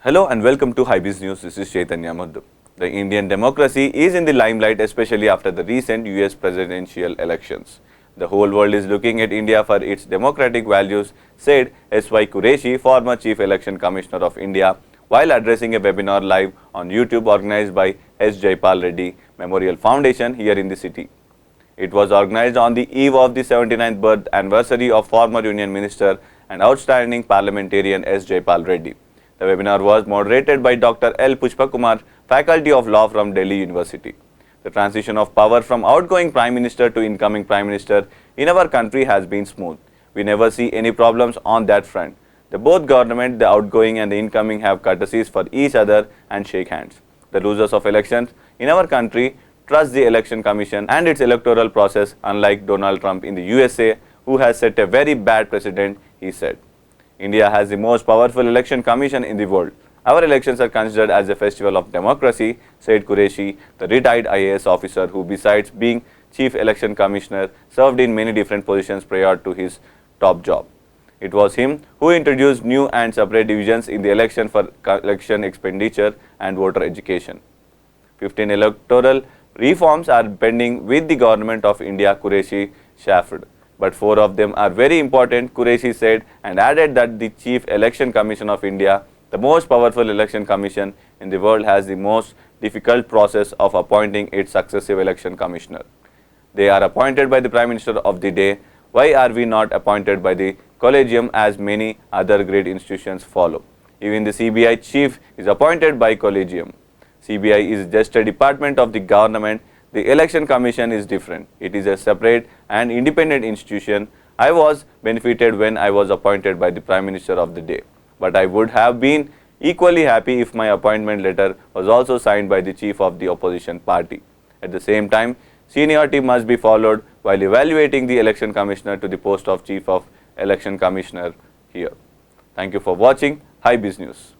Hello and welcome to Hybees News. This is Chaitanya Muddu. The Indian democracy is in the limelight, especially after the recent US presidential elections. The whole world is looking at India for its democratic values, said S.Y. Qureshi, former Chief Election Commissioner of India, while addressing a webinar live on YouTube organized by S. Jaipal Reddy Memorial Foundation here in the city. It was organized on the eve of the 79th birth anniversary of former Union Minister and outstanding parliamentarian S. Jaipal Reddy. The webinar was moderated by Dr. L. Pushpakumar, Faculty of Law from Delhi University. The transition of power from outgoing Prime Minister to incoming Prime Minister in our country has been smooth. We never see any problems on that front. The both government, the outgoing and the incoming, have courtesies for each other and shake hands. The losers of elections in our country trust the Election Commission and its electoral process, unlike Donald Trump in the USA, who has set a very bad precedent, he said. India has the most powerful election commission in the world. Our elections are considered as a festival of democracy, said Qureshi, the retired IAS officer who, besides being Chief Election Commissioner, served in many different positions prior to his top job. It was him who introduced new and separate divisions in the election for election expenditure and voter education. 15 electoral reforms are pending with the Government of India, Qureshi chafed. But 4 of them are very important, Qureshi said, and added that the Chief Election Commission of India, the most powerful election commission in the world, has the most difficult process of appointing its successive election commissioner. They are appointed by the Prime Minister of the day. Why are we not appointed by the Collegium as many other great institutions follow? Even the CBI chief is appointed by Collegium. CBI is just a department of the government. The Election Commission is different. It is a separate and independent institution. I was benefited when I was appointed by the Prime Minister of the day. But I would have been equally happy if my appointment letter was also signed by the chief of the opposition party. At the same time, seniority must be followed while evaluating the Election Commissioner to the post of Chief of Election Commissioner here. Thank you for watching Hybees News.